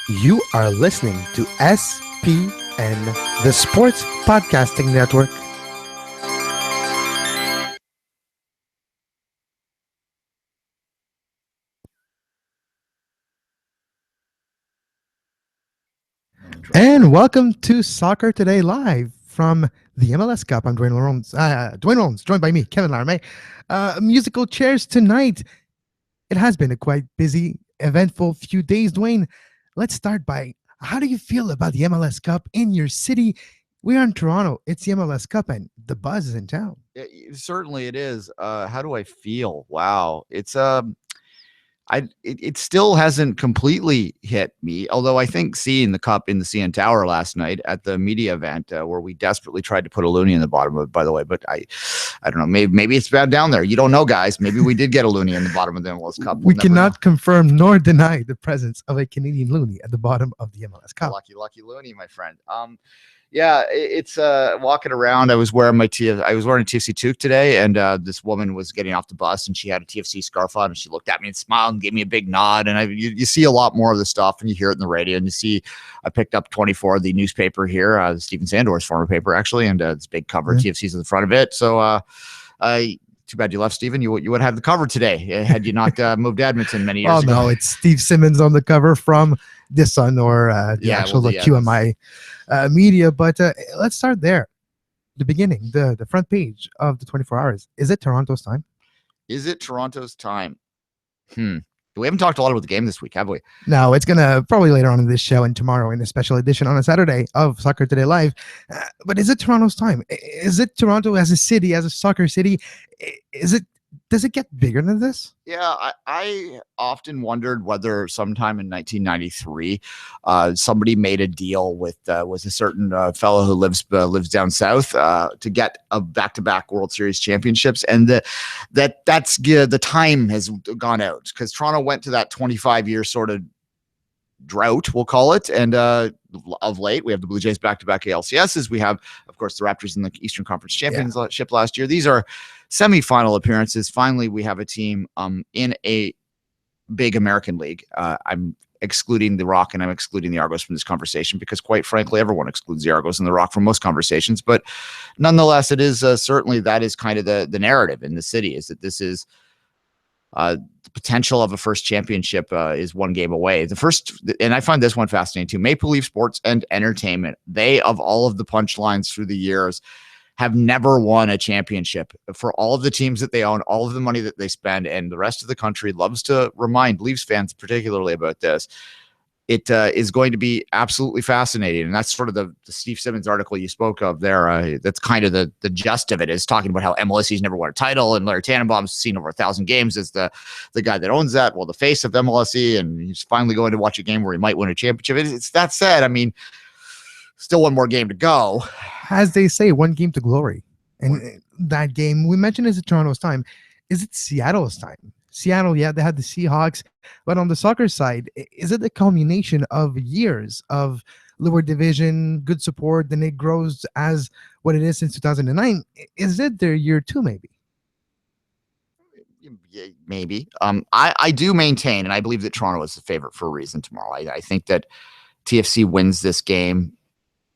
You are listening to SPN, the Sports Podcasting Network. And welcome to Soccer Today Live from the MLS Cup. I'm Duane Rollins, joined by me, Kevin Laramee. Musical chairs tonight. It has been a quite busy, eventful few days. Duane, let's start by how do you feel about the MLS Cup in your city? We are in Toronto. It's the MLS Cup, and the buzz is in town. Certainly it is. How do I feel? Wow. It still hasn't completely hit me, although I think seeing the cup in the CN Tower last night at the media event where we desperately tried to put a loonie in the bottom of it, by the way, but I don't know, maybe it's bad down there. You don't know, guys. Maybe we did get a loonie in the bottom of the MLS Cup. We cannot confirm nor deny the presence of a Canadian loonie at the bottom of the MLS Cup. Lucky loonie, my friend. Yeah, it's walking around. I was wearing a TFC toque today, and this woman was getting off the bus, and she had a TFC scarf on, and she looked at me and smiled and gave me a big nod. And you see a lot more of this stuff, and you hear it in the radio, and you see I picked up 24, the newspaper here, Stephen Sandor's former paper actually, and it's big cover. TFC's at the front of it. So too bad you left, Stephen. You would have the cover today had you not moved to Edmonton many years ago. No, it's Steve Simmons on the cover from The Sun or QMI media. But let's start there. The beginning, the front page of the 24 hours. Is it Toronto's time? Is it Toronto's time? We haven't talked a lot about the game this week, have we? No, it's going to probably later on in this show and tomorrow in a special edition on a Saturday of Soccer Today Live. But is it Toronto's time? Is it Toronto as a city, as a soccer city? Does it get bigger than this? Yeah, I often wondered whether sometime in 1993, somebody made a deal with a certain fellow who lives down south to get a back-to-back World Series championships, and that's the time has gone out because Toronto went to that 25-year sort of drought, we'll call it, and of late we have the Blue Jays back-to-back ALCSs. We have, of course, the Raptors in the Eastern Conference Championship last year. These are semifinal appearances. Finally, we have a team in a big American league. I'm excluding the Rock and I'm excluding the Argos from this conversation because, quite frankly, everyone excludes the Argos and the Rock from most conversations. But nonetheless, it is certainly that is kind of the narrative in the city, is that this is the potential of a first championship is one game away. The first, and I find this one fascinating too, Maple Leaf Sports and Entertainment, they, of all of the punchlines through the years, have never won a championship. For all of the teams that they own, all of the money that they spend, and the rest of the country loves to remind Leafs fans particularly about this. It is going to be absolutely fascinating. And that's sort of the Steve Simmons article you spoke of there. That's kind of the gist of it, is talking about how MLSE's never won a title, and Larry Tannenbaum's seen over 1,000 games as the guy that owns that. Well, the face of MLSE, and he's finally going to watch a game where he might win a championship. It's that said, I mean, still one more game to go. As they say, one game to glory. And that game, we mentioned, is it Toronto's time? Is it Seattle's time? Seattle, yeah, they had the Seahawks. But on the soccer side, is it the culmination of years of lower division, good support, then it grows as what it is since 2009? Is it their year two, maybe? Maybe. I do maintain, and I believe that Toronto is the favorite for a reason tomorrow. I think that TFC wins this game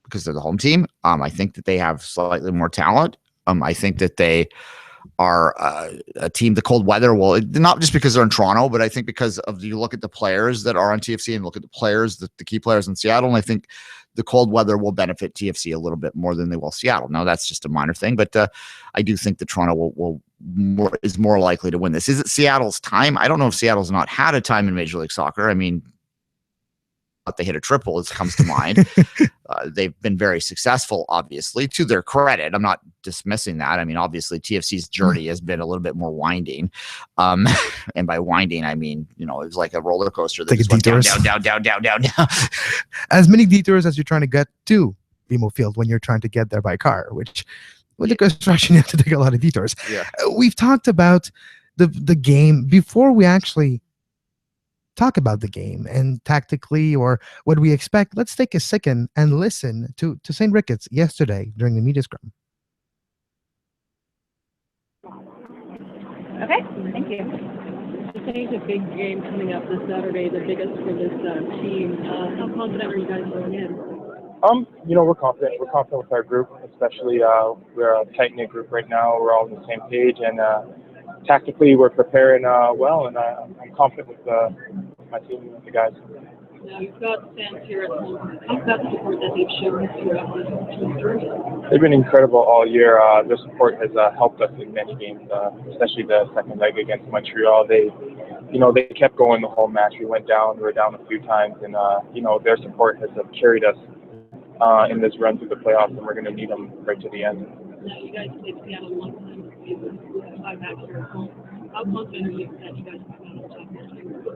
because they're the home team. I think that they have slightly more talent. I think that they are a team, the cold weather will, not just because they're in Toronto, but I think because of, you look at the players that are on TFC and look at the players, the key players in Seattle, and I think the cold weather will benefit TFC a little bit more than they will Seattle. Now, that's just a minor thing, but I do think that Toronto is more likely to win this. Is it Seattle's time? I don't know if Seattle's not had a time in Major League Soccer. I mean, they hit a triple, as comes to mind. They've been very successful, obviously, to their credit. I'm not dismissing that. I mean, obviously, TFC's journey has been a little bit more winding. And by winding, I mean, it was like a roller coaster that just went down. As many detours as you're trying to get to BMO Field when you're trying to get there by car, which with the construction, you have to take a lot of detours. Yeah. We've talked about the game before we actually talk about the game and tactically or what we expect. Let's take a second and listen to St. Ricketts yesterday during the media scrum. Okay, thank you. It's a big game coming up this Saturday, the biggest for this team. How confident are you guys going in? We're confident. We're confident with our group, especially we're a tight-knit group right now. We're all on the same page, and tactically we're preparing well, and I'm confident with my team and with the guys. Now, you've got fans here at home. How's that support that they've shown throughout this journey? They've been incredible all year. Their support has helped us in many games, especially the second leg against Montreal. They kept going the whole match. We were down a few times, and their support has carried us in this run through the playoffs, and we're going to need them right to the end. Yeah, you guys played Seattle one time this season with 5 back here at home. How confident are you that you guys can be on top this year?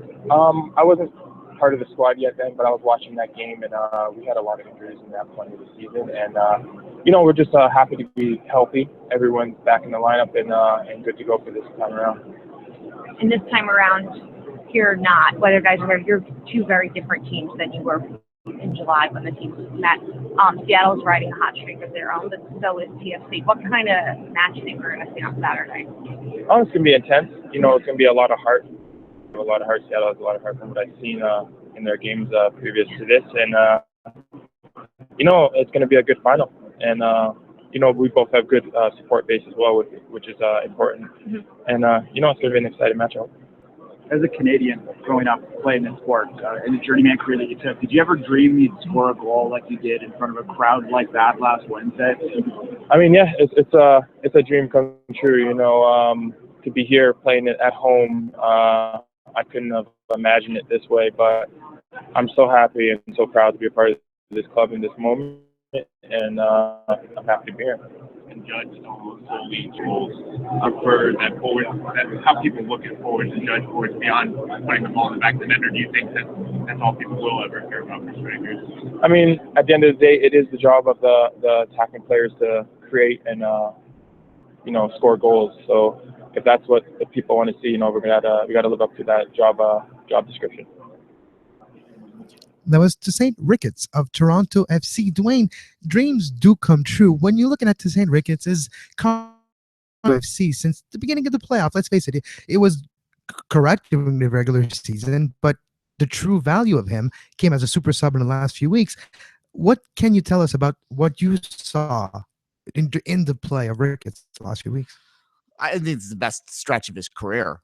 I wasn't part of the squad yet then, but I was watching that game, and we had a lot of injuries in that point of the season, and we're just happy to be healthy. Everyone's back in the lineup and good to go for this time around. And this time around, you're not, whether guys are, you're two very different teams than you were in July when the teams met. Seattle's riding a hot streak of their own, but so is TFC. What kind of match do you think we're going to see on Saturday? It's going to be intense. It's going to be a lot of heart. Seattle has a lot of heart from what I've seen in their games previous to this, and it's going to be a good final. And we both have good support base as well, which is important. Mm-hmm. And it's going to be an exciting matchup. As a Canadian growing up playing this sport, in the journeyman career that you took, did you ever dream you'd score a goal like you did in front of a crowd like that last Wednesday? I mean, yeah, it's a dream come true. To be here playing it at home. I couldn't have imagined it this way, but I'm so happy and so proud to be a part of this club in this moment, and I'm happy to be here. And judge almost solely goals for that forward. How people looking forward to judge forwards beyond putting the ball in the back of the net, or do you think that's all people will ever care about for strikers? I mean, at the end of the day, it is the job of the attacking players to create and score goals. So if that's what the people want to see, we got to live up to that job description. That was St. Ricketts of Toronto FC. Duane, dreams do come true. When you're looking at St. Ricketts as FC since the beginning of the playoffs, let's face it, it was correct during the regular season, but the true value of him came as a super sub in the last few weeks. What can you tell us about what you saw in the play of Ricketts the last few weeks? I think it's the best stretch of his career.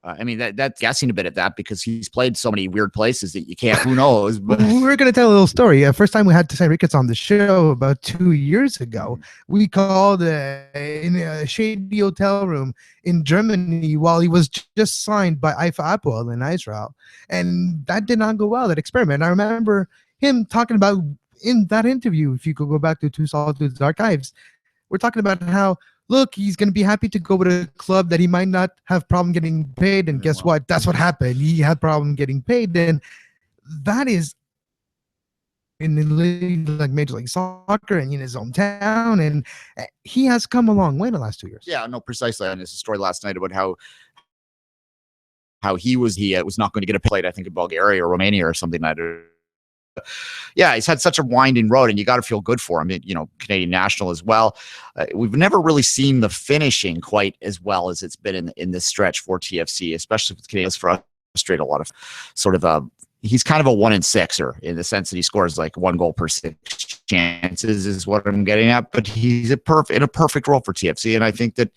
I mean, that's guessing a bit at that because he's played so many weird places that you can't, who knows? But we're going to tell a little story. First time we had St. Ricketts on the show about 2 years ago, we called in a shady hotel room in Germany while he was just signed by Haifa Apoel in Israel. And that did not go well, that experiment. I remember him talking about in that interview, if you could go back to Two Solitudes archives, we're talking about how, look, he's going to be happy to go with a club that he might not have problem getting paid. And guess what? That's what happened. He had problem getting paid. And that is in the league, like Major League Soccer and in his hometown. And he has come a long way in the last 2 years. Yeah, no, precisely. And there's a story last night about how he was not going to get a plate, I think, in Bulgaria or Romania or something like that. Yeah, he's had such a winding road, and you got to feel good for him. Canadian national as well. We've never really seen the finishing quite as well as it's been in this stretch for TFC, especially with Canadians. Frustrate a lot of sort of he's kind of a 1-in-6er in the sense that he scores like 1 goal per 6 chances is what I'm getting at. But he's in a perfect role for TFC, and I think that,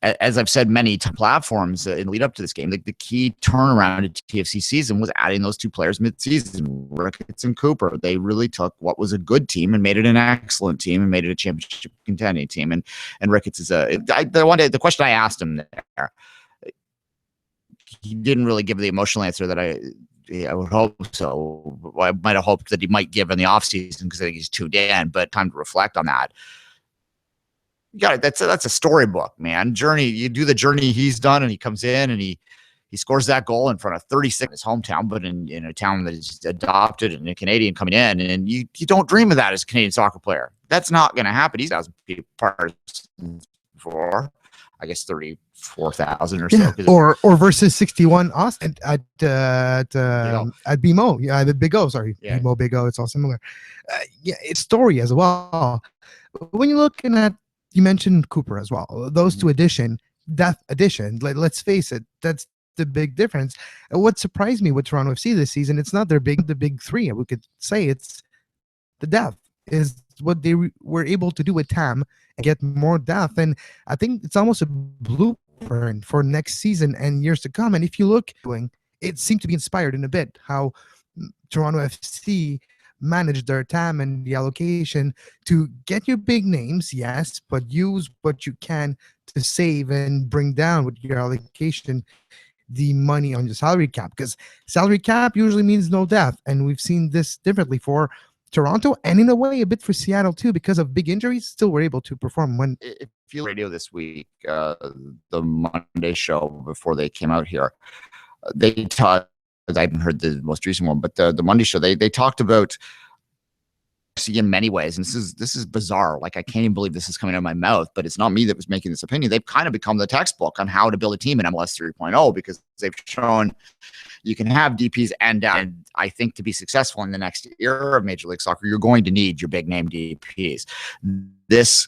as I've said many platforms in lead up to this game, the key turnaround in TFC season was adding those 2 players mid-season, Ricketts and Cooper. They really took what was a good team and made it an excellent team and made it a championship contending team. And Ricketts is the question I asked him there, he didn't really give the emotional answer that I would hope so. I might have hoped that he might give in the offseason because I think he's tuned in, but time to reflect on that. Yeah, that's a storybook, man. You do the journey he's done, and he comes in and he scores that goal in front of 36 in his hometown, but in a town that is adopted and a Canadian coming in, and you don't dream of that as a Canadian soccer player. That's not going to happen. He's 1,000 people for, I guess, 34,000 or so. Yeah, or versus 61 Austin at BMO. Yeah, the Big O. Sorry, yeah. BMO, Big O. It's all similar. It's story as well. When you're looking at, you mentioned Cooper as well. Those 2 addition, let's face it, that's the big difference. And what surprised me with Toronto FC this season, it's not the big three. We could say it's the depth is what they were able to do with Tam and get more depth. And I think it's almost a blueprint for next season and years to come. And if you look, it seemed to be inspired in a bit how Toronto FC managed their time and the allocation to get your big names, yes, but use what you can to save and bring down with your allocation the money on your salary cap, because salary cap usually means no depth, and we've seen this differently for Toronto and in a way a bit for Seattle too, because of big injuries. Still were able to perform. When if you radio this week, the Monday show before they came out here, they taught. I haven't heard the most recent one, but the Monday show they talked about. See, in many ways, and this is bizarre. Like, I can't even believe this is coming out of my mouth, but it's not me that was making this opinion. They've kind of become the textbook on how to build a team in MLS 3.0, because they've shown you can have DPs and I think to be successful in the next era of Major League Soccer, you're going to need your big name DPs. This,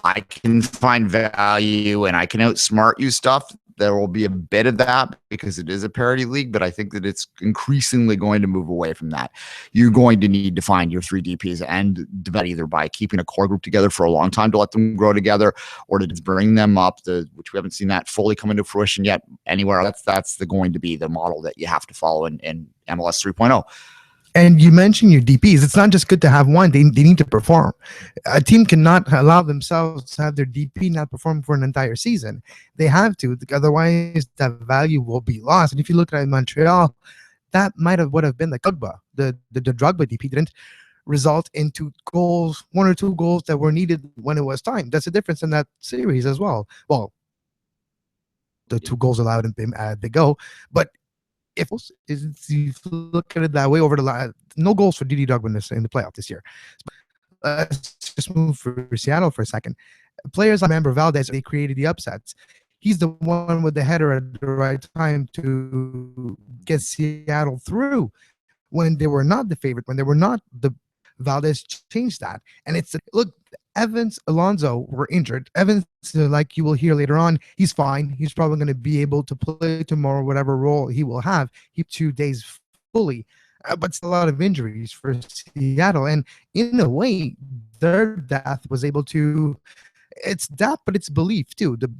I can find value and I can outsmart you stuff. There will be a bit of that because it is a parity league, but I think that it's increasingly going to move away from that. You're going to need to find your three DPs and develop either by keeping a core group together for a long time to let them grow together, or to bring them up, which we haven't seen that fully come into fruition yet anywhere. That's going to be the model that you have to follow in MLS 3.0. And you mentioned your DPs. It's not just good to have one. They need to perform. A team cannot allow themselves to have their DP not perform for an entire season. They have to. Otherwise, that value will be lost. And if you look at Montreal, that would have been the Drogba. The Drogba DP didn't result into goals, one or two goals that were needed when it was time. That's the difference in that series as well. Well, the two goals allowed in Big O, but if you look at it that way, over the line, no goals for Didi Drogba in the playoff this year. Let's just move for Seattle for a second. Players like Member Valdez, they created the upsets. He's the one with the header at the right time to get Seattle through when they were not the favorite, when they were not the Valdez changed that. And look, Evans, Alonso were injured. Evans, like you will hear later on, he's fine. He's probably going to be able to play tomorrow, whatever role he will have. He 2 days fully, but it's a lot of injuries for Seattle. And in a way, their depth was able to. It's depth, but it's belief too. The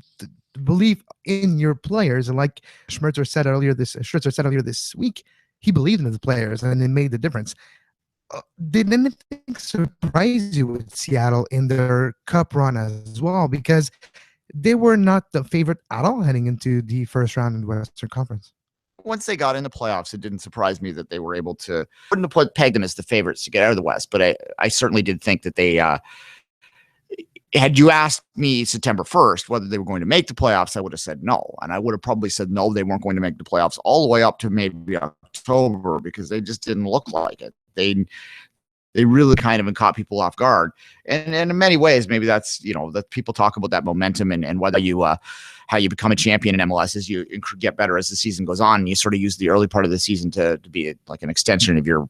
belief in your players, and like Schmerzer said earlier this week, he believed in his players, and it made the difference. Did anything surprise you with Seattle in their cup run as well? Because they were not the favorite at all heading into the first round in the Western Conference. Once they got in the playoffs, it didn't surprise me that they were able to. Wouldn't have pegged them as the favorites to get out of the West, but I certainly did think that they. Had you asked me September 1st whether they were going to make the playoffs, I would have said no. And I would have probably said no, they weren't going to make the playoffs all the way up to maybe October, because they just didn't look like it. They really kind of caught people off guard. And in many ways, maybe that's, that people talk about that momentum and whether you, how you become a champion in MLS is you get better as the season goes on. And you sort of use the early part of the season to be like an extension of your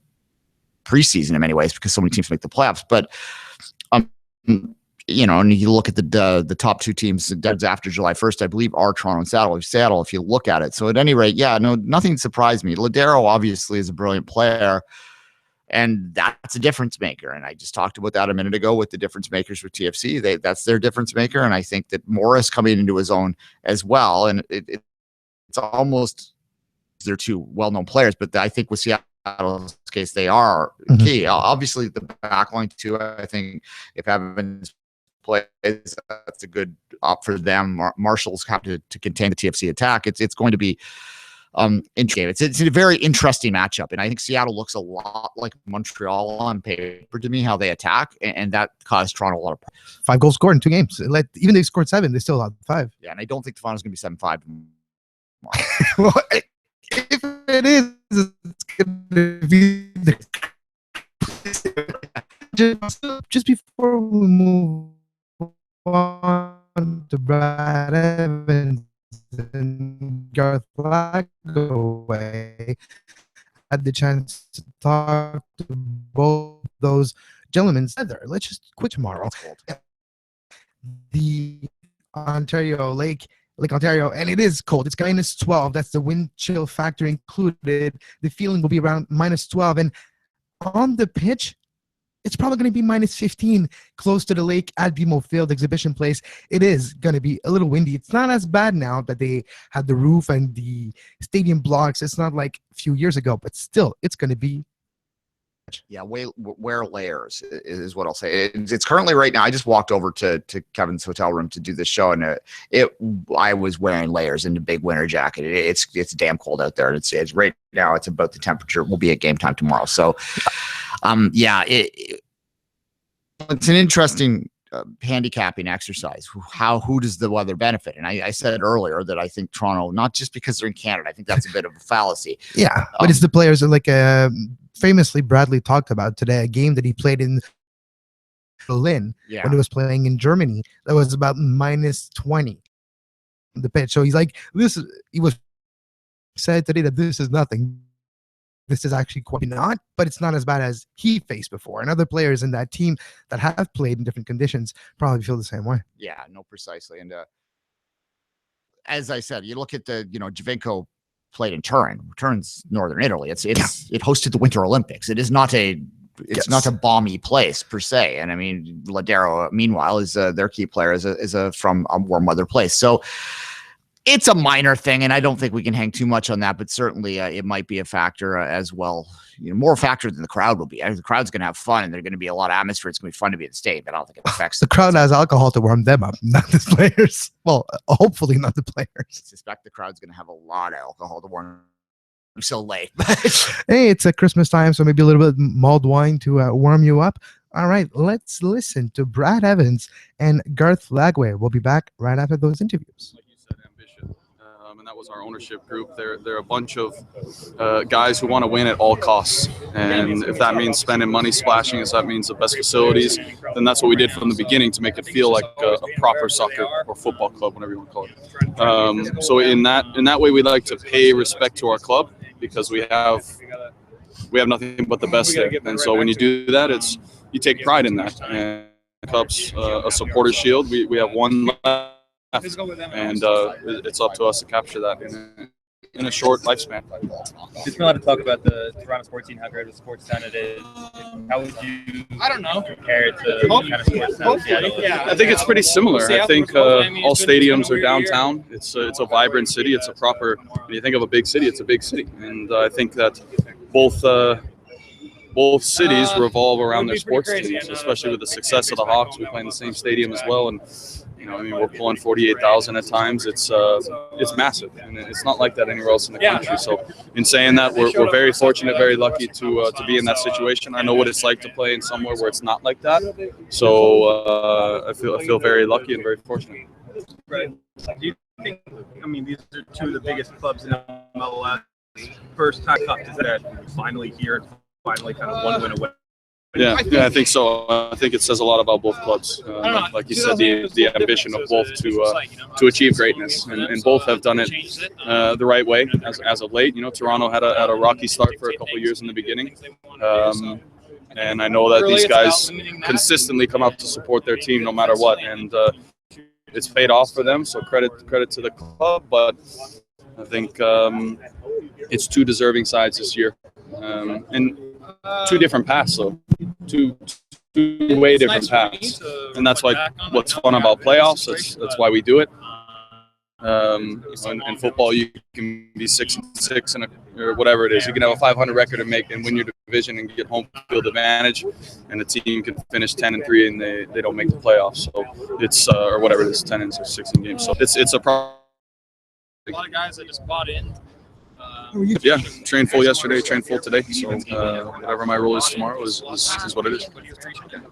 preseason in many ways, because so many teams make the playoffs. But, and you look at the top two teams after July 1st, I believe, are Toronto and Seattle, if you look at it. So at any rate, nothing surprised me. Ladero obviously is a brilliant player, and that's a difference maker. And I just talked about that a minute ago with the difference makers with TFC. That's their difference maker. And I think that Morris coming into his own as well. And it's almost, they're two well-known players, but I think with Seattle's case, they are key. Obviously, the backline too, I think if Evans plays, that's a good op for them. Marshall's have to contain the TFC attack. It's going to be interesting. It's a very interesting matchup, and I think Seattle looks a lot like Montreal on paper to me, how they attack, and that caused Toronto a lot of problems. 5 goals scored in 2 games. Even they scored 7, they still had 5. Yeah, and I don't think the final's going to be 7-5. Well, if it is, it's going to be just before we move on to Brad Evans and Garth Flagaway, had the chance to talk to both those gentlemen together. Let's just quit tomorrow. The Ontario Lake Lake Ontario, and it is cold. It's -12. That's the wind chill factor included. The feeling will be around -12. And on the pitch, it's probably going to be -15 close to the lake at BMO Field Exhibition Place. It is going to be a little windy. It's not as bad now that they had the roof and the stadium blocks. It's not like a few years ago, but still, it's going to be. Yeah, wear layers is what I'll say. It's currently right now. I just walked over to Kevin's hotel room to do this show, and I was wearing layers in a big winter jacket. It's damn cold out there. It's right now. It's about the temperature. We'll be at game time tomorrow. So, yeah, it's an interesting handicapping exercise. Who does the weather benefit? And I said earlier that I think Toronto, not just because they're in Canada, I think that's a bit of a fallacy. Yeah, but it's the players that like famously Bradley talked about today, a game that he played in Berlin when he was playing in Germany that was about -20 on the pitch. So he's like, he was said today that this is nothing. This is actually quite not, but it's not as bad as he faced before. And other players in that team that have played in different conditions probably feel the same way. Yeah, no, precisely. And as I said, you look at Giovinco played in Turin. Turin's northern Italy. It hosted the Winter Olympics. It is not not a balmy place per se. And I mean, Ladero, meanwhile, is their key player is from a warm weather place. So it's a minor thing, and I don't think we can hang too much on that. But certainly, it might be a factor as well. More a factor than the crowd will be. The crowd's going to have fun, and there's going to be a lot of atmosphere. It's going to be fun to be at the stadium, but I don't think it affects the crowd has alcohol to warm them up, not the players. Well, hopefully not the players. I suspect the crowd's going to have a lot of alcohol to warm. I'm so late. Hey, it's a Christmas time, so maybe a little bit of mulled wine to warm you up. All right, let's listen to Brad Evans and Garth Lagway. We'll be back right after those interviews. And that was our ownership group. They're a bunch of guys who want to win at all costs. And if that means spending money splashing, if that means the best facilities, then that's what we did from the beginning to make it feel like a proper soccer or football club, whatever you want to call it. So in that way, we like to pay respect to our club because we have nothing but the best there. And so when you do that, you take pride in that. And the Cup's a supporter shield. We have one left. And it's up to us to capture that in a short lifespan. There's been a lot of talk about the Toronto sports scene, how great of a sports town it is. How would you compare it to kind of sports town Seattle? I think it's pretty similar. I think all stadiums are downtown. It's a vibrant city. It's a proper, when you think of a big city, it's a big city. And I think that both cities revolve around their sports teams, especially with the success of the Hawks. We play in the same stadium as well, and we're pulling 48,000 at times. It's massive, and it's not like that anywhere else in the country. So, in saying that, we're very fortunate, very lucky to be in that situation. I know what it's like to play in somewhere where it's not like that. So I feel very lucky and very fortunate. Right. Do you think? I mean, these are two of the biggest clubs in MLS. First time Cup is that finally here. Finally, kind of one win away. Yeah, I think so. I think it says a lot about both clubs. Like you said, the ambition of both to achieve greatness, and both have done it the right way as of late. Toronto had a rocky start for a couple of years in the beginning, and I know that these guys consistently come up to support their team no matter what, and it's paid off for them. So credit to the club, but I think it's two deserving sides this year, and two different paths, so two way different paths, and that's what's fun about playoffs. That's why we do it. In football, you can be 6-6 or whatever it is. You can have a 500 record and win your division and get home field advantage, and the team can finish 10-3 and they don't make the playoffs. So it's or whatever it is, 10-16 games. So it's a problem. A lot of guys that just bought in. Yeah, trained full yesterday, trained full today. So whatever my role is tomorrow is what it is.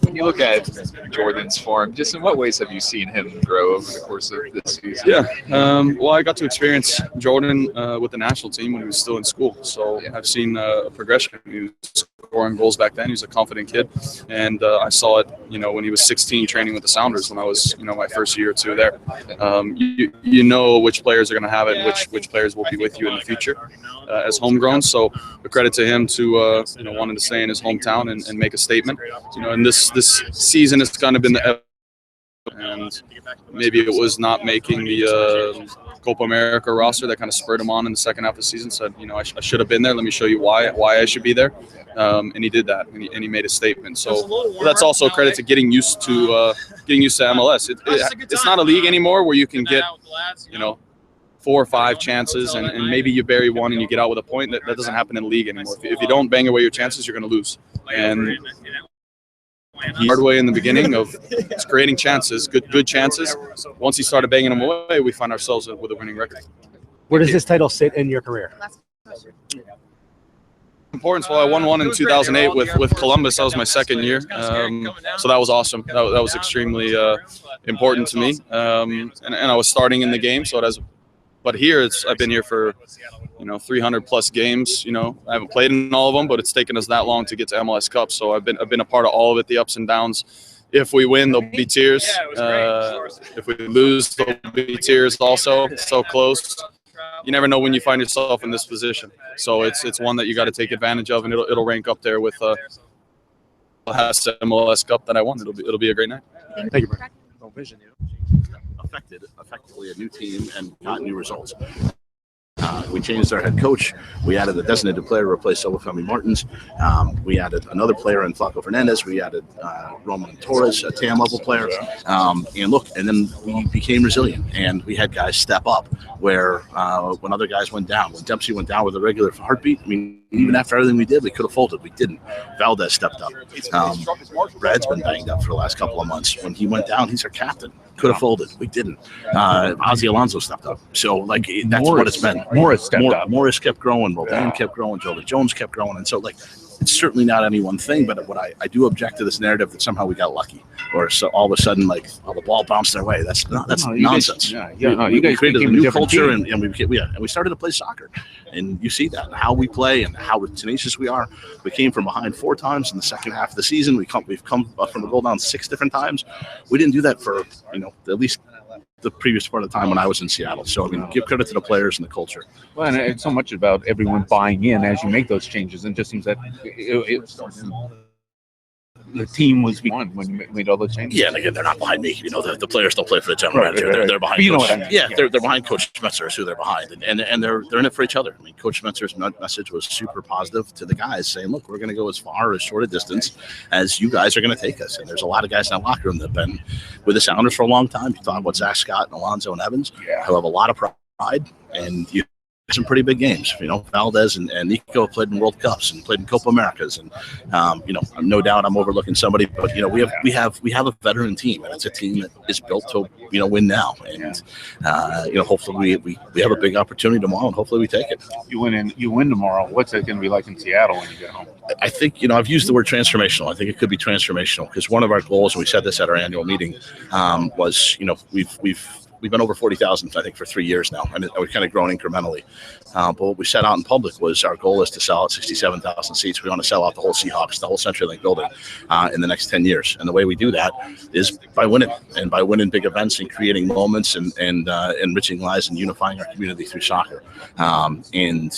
When you look at Jordan's form, just in what ways have you seen him grow over the course of this season? Yeah, well, I got to experience Jordan with the national team when he was still in school. So I've seen a progression. He was scoring goals back then. He was a confident kid. And I saw it, when he was 16 training with the Sounders when I was, my first year or two there. You know which players are going to have it, which players will be with you in the future. As homegrown, so a credit to him to wanting to stay in his hometown and make a statement. And this season has kind of been the and maybe it was not making the Copa America roster that kind of spurred him on in the second half of the season. Said, I should have been there. Let me show you why I should be there. And he did that, and he made a statement. So that's also credit to getting used to MLS. It's not a league anymore where you can get 4 or 5 chances and maybe you bury one and you get out with a point. That doesn't happen in the league anymore. If you don't bang away your chances, you're going to lose. And hard way in the beginning of creating chances, good chances. Once he started banging them away, we find ourselves with a winning record. Where does this title sit in your career? Importance. Well, I won one in 2008 with Columbus. That was my second year, so that was awesome. That was extremely important to me, and I was starting in the game, so it has. But here, I've been here for 300 plus games. I haven't played in all of them, but it's taken us that long to get to MLS Cup. So I've been a part of all of it, the ups and downs. If we win, there'll be tears. If we lose, there'll be tears also. It's so close. You never know when you find yourself in this position. So it's one that you got to take advantage of, and it'll rank up there with the last MLS Cup that I won. It'll be a great night. Thank you, Brian. No vision, affected effectively a new team and got new results. We changed our head coach. We added a designated player to replace Obafemi Martins. We added another player in Flaco Fernandez. We added Roman Torres, a TAM level player. And then we became resilient, and we had guys step up where when other guys went down, when Dempsey went down with a regular heartbeat, even after everything we did, we could have folded. We didn't. Valdez stepped up. Brad's been banged up for the last couple of months. When he went down, he's our captain. Could have folded. We didn't. Ozzy Alonso stepped up. So, that's what it's been. Morris stepped up. Morris kept growing. Roldan kept growing. Jolie Jones kept growing. And so, it's certainly not any one thing, but what I do object to this narrative that somehow we got lucky, or so all of a sudden, the ball bounced our way. That's nonsense. You guys created a new culture, team. and we started to play soccer, and you see that how we play and how tenacious we are. We came from behind 4 times in the second half of the season. We've come from the goal down 6 different times. We didn't do that for at least the previous part of the time when I was in Seattle. So give credit to the players and the culture. Well, and it's so much about everyone buying in as you make those changes, and it just seems that the team was one when you made all those changes. Yeah, and again, they're not behind me. The players don't play for the general manager. They're behind. You know Coach. what I mean. Yeah, they're behind Coach Schmetzer is who they're behind, and they're in it for each other. Coach Schmetzer's message was super positive to the guys, saying, "Look, we're going to go as far, as short a distance as you guys are going to take us." And there's a lot of guys in that locker room that've been with the Sounders for a long time. You talk about Zach Scott and Alonzo and Evans, who have a lot of pride, and you. Some pretty big games, Valdez and Nico played in World Cups and played in Copa Americas, and no doubt I'm overlooking somebody, but we have a veteran team, and it's a team that is built to win now, and hopefully we have a big opportunity tomorrow, and hopefully we take it. You win tomorrow. What's it going to be like in Seattle when you get home? I think I've used the word transformational. I think it could be transformational because one of our goals, and we said this at our annual meeting, was we've been over 40,000, I think, for 3 years now, and we've kind of grown incrementally. But what we set out in public was our goal is to sell out 67,000 seats. We want to sell out the whole Seahawks, the whole CenturyLink building in the next 10 years. And the way we do that is by winning, and by winning big events and creating moments and enriching lives and unifying our community through soccer. And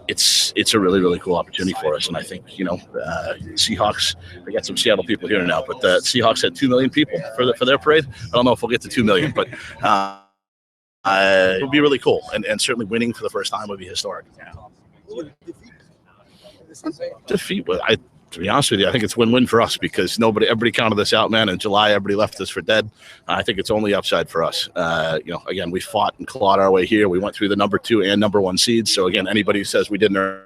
it's a really, really cool opportunity for us. And I think, Seahawks, I got some Seattle people here now, but the Seahawks had 2 million people for their parade. I don't know if we'll get to 2 million, but it would be really cool. And certainly winning for the first time would be historic. Defeat, to be honest with you, I think it's win-win for us because everybody counted us out, man. In July, everybody left us for dead. I think it's only upside for us. Again, we fought and clawed our way here. We went through the number 2 and number 1 seeds. So again, anybody who says we didn't earn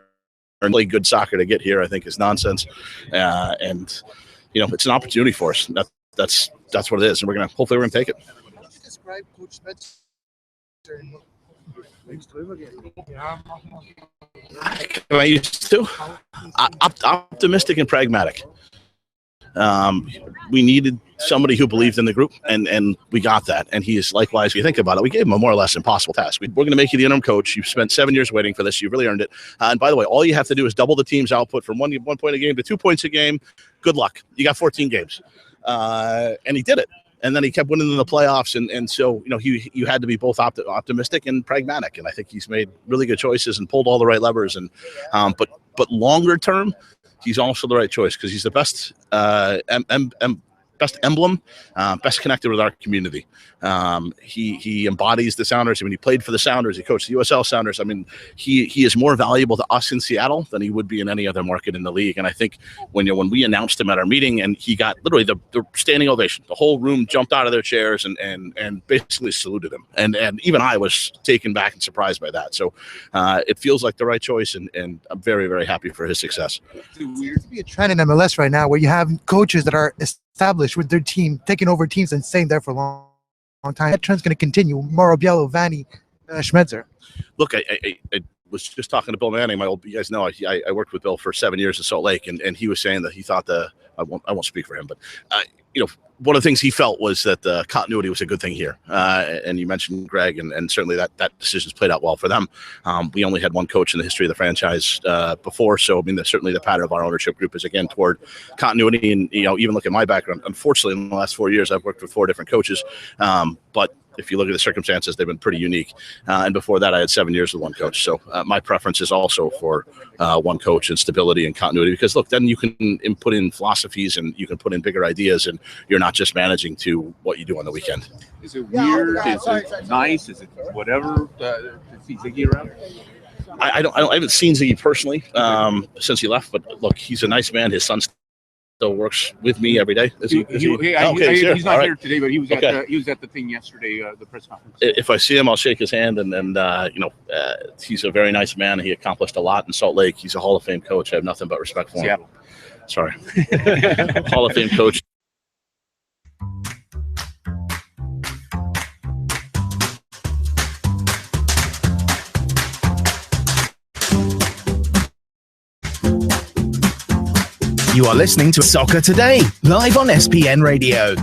really good soccer to get here, I think is nonsense. It's an opportunity for us. That's what it is, and hopefully we're gonna take it. Describe Coach Spencer. I used to optimistic and pragmatic. We needed somebody who believed in the group, and we got that. And he is likewise. If you think about it, we gave him a more or less impossible task. We're going to make you the interim coach. You've spent 7 years waiting for this. You've really earned it. And by the way, all you have to do is double the team's output from 1 point a game to 2 points a game. Good luck. You got 14 games, and he did it. And then he kept winning in the playoffs, and so you had to be both optimistic and pragmatic. And I think he's made really good choices and pulled all the right levers. And but longer term, he's also the right choice because he's the best best emblem, best connected with our community. He embodies the Sounders. I mean, he played for the Sounders. He coached the USL Sounders. I mean, he is more valuable to us in Seattle than he would be in any other market in the league. And I think when we announced him at our meeting, and he got literally the standing ovation, the whole room jumped out of their chairs and basically saluted him. And even I was taken back and surprised by that. So it feels like the right choice, and I'm very, very happy for his success. It's weird to be a trend in MLS right now where you have coaches that are established with their team, taking over teams and staying there for a long time. That trend's going to continue. Mauro Biello, Vanni, Schmetzer. Look, I was just talking to Bill Manning. You guys know I worked with Bill for 7 years in Salt Lake, and he was saying that he thought I won't speak for him, but one of the things he felt was that the continuity was a good thing here. And you mentioned Greg, and certainly that decision's played out well for them. We only had one coach in the history of the franchise before, so I mean, certainly the pattern of our ownership group is again toward continuity. And even look at my background. Unfortunately, in the last 4 years, I've worked with 4 different coaches, but if you look at the circumstances, they've been pretty unique. And before that, I had 7 years with one coach. So my preference is also for one coach and stability and continuity, because look, then you can put in philosophies and you can put in bigger ideas, and you're not just managing to what you do on the weekend. Is it weird? Is it nice? Is it whatever to see Ziggy around? I haven't seen Ziggy personally since he left, but look, he's a nice man. His son still works with me every day. He's not here today, but he was at the thing yesterday, the press conference. If I see him, I'll shake his hand, and he's a very nice man. He accomplished a lot in Salt Lake. He's a Hall of Fame coach. I have nothing but respect for him. Seattle. Sorry. Hall of Fame coach. You are listening to Soccer Today, live on SPN Radio.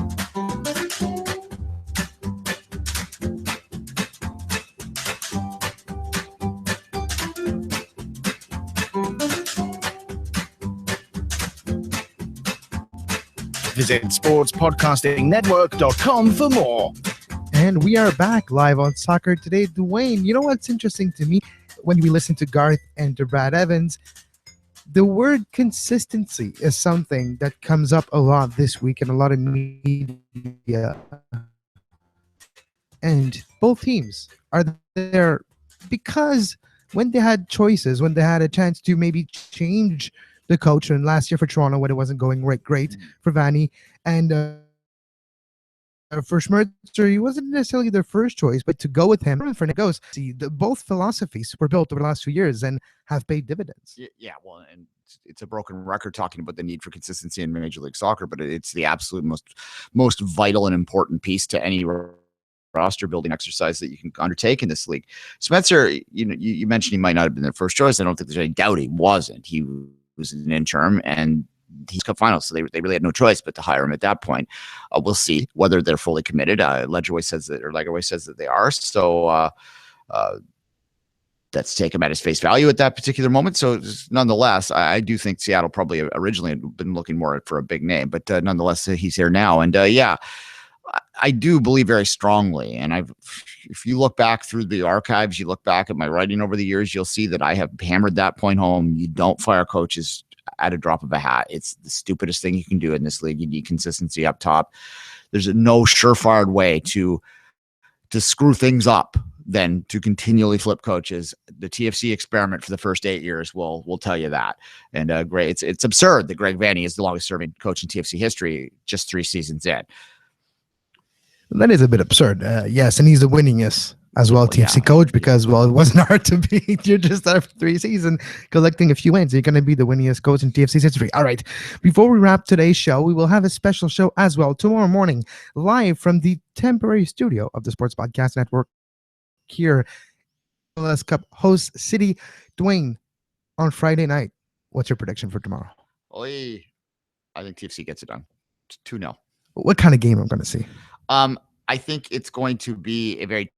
Visit sportspodcastingnetwork.com for more. And we are back live on Soccer Today. Duane, you know what's interesting to me when we listen to Garth and to Brad Evans? The word consistency is something that comes up a lot this week in a lot of media. And both teams are there because when they had choices, when they had a chance to maybe change the coach, and last year for Toronto when it wasn't going great for Vanni, and for Schmerzer, he wasn't necessarily their first choice, but to go with him for goes. See, both philosophies were built over the last 2 years and have paid dividends. Yeah, well, and it's a broken record talking about the need for consistency in Major League Soccer, but it's the absolute most vital and important piece to any roster building exercise that you can undertake in this league. Spencer, you mentioned he might not have been their first choice. I don't think there's any doubt he wasn't. He was an interim, and he's Cup Finals, so they really had no choice but to hire him at that point. We'll see whether they're fully committed. Leggerway says that they are. So let's take him at his face value at that particular moment. So nonetheless, I do think Seattle probably originally had been looking more for a big name, but nonetheless, he's here now. And I do believe very strongly. And if you look back through the archives, you look back at my writing over the years, you'll see that I have hammered that point home. You don't fire coaches at a drop of a hat. It's the stupidest thing you can do in this league. You need consistency up top. There's no surefire way to screw things up than to continually flip coaches. The TFC experiment for the first 8 years will tell you that. And it's absurd that Greg Vanni is the longest serving coach in TFC history, just 3 seasons in. That is a bit absurd. Yes, and he's the winningest as well, TFC coach, because, well, it wasn't hard to beat. You're just after 3 seasons collecting a few wins. You're going to be the winningest coach in TFC's history. All right. Before we wrap today's show, we will have a special show as well tomorrow morning, live from the temporary studio of the Sports Podcast Network here. MLS Cup host city. Duane, on Friday night, what's your prediction for tomorrow? I think TFC gets it done. 2-0. What kind of game I'm going to see? I think it's going to be a very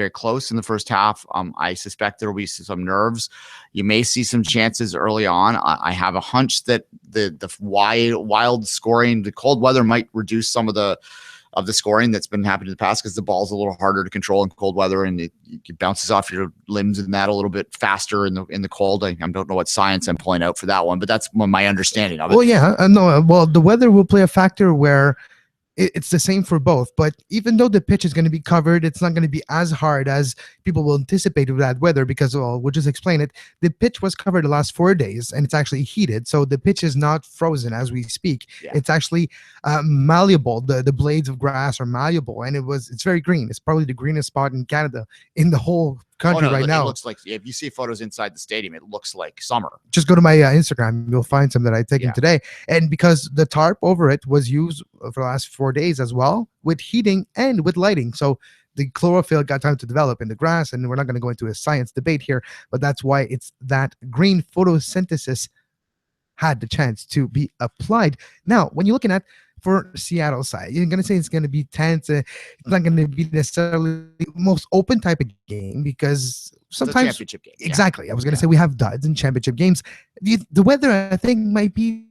close in the first half. I suspect there will be some nerves. You may see some chances early on. I have a hunch that the wild scoring, the cold weather might reduce some of the of the scoring that's been happening in the past, because the ball's a little harder to control in cold weather, and it bounces off your limbs and that a little bit faster in the cold. I don't know what science I'm pulling out for that one, but that's my understanding of it. Well, yeah, no. Well, the weather will play a factor where it's the same for both, but even though the pitch is going to be covered, it's not going to be as hard as people will anticipate with that weather, because, well, we'll just explain it. The pitch was covered the last 4 days, and it's actually heated, so the pitch is not frozen as we speak. Yeah. It's actually malleable. The blades of grass are malleable, and it's very green. It's probably the greenest spot in Canada, in the whole country right now. It looks like, if you see photos inside the stadium, it looks like summer. Just go to my Instagram. You'll find some that I taken today. And because the tarp over it was used for the last 4 days as well, with heating and with lighting. So the chlorophyll got time to develop in the grass, and we're not going to go into a science debate here, but that's why it's that green photosynthesis had the chance to be applied. Now, when you're looking at for Seattle side, you're going to say it's going to be tense. It's not going to be necessarily the most open type of game, because sometimes it's a championship game. Exactly. I was going to say we have duds in championship games. The weather, I think, might be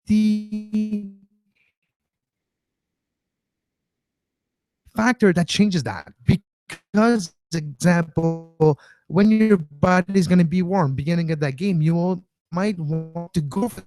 the factor that changes that, because, example, when your body is going to be warm beginning of that game, might want to go for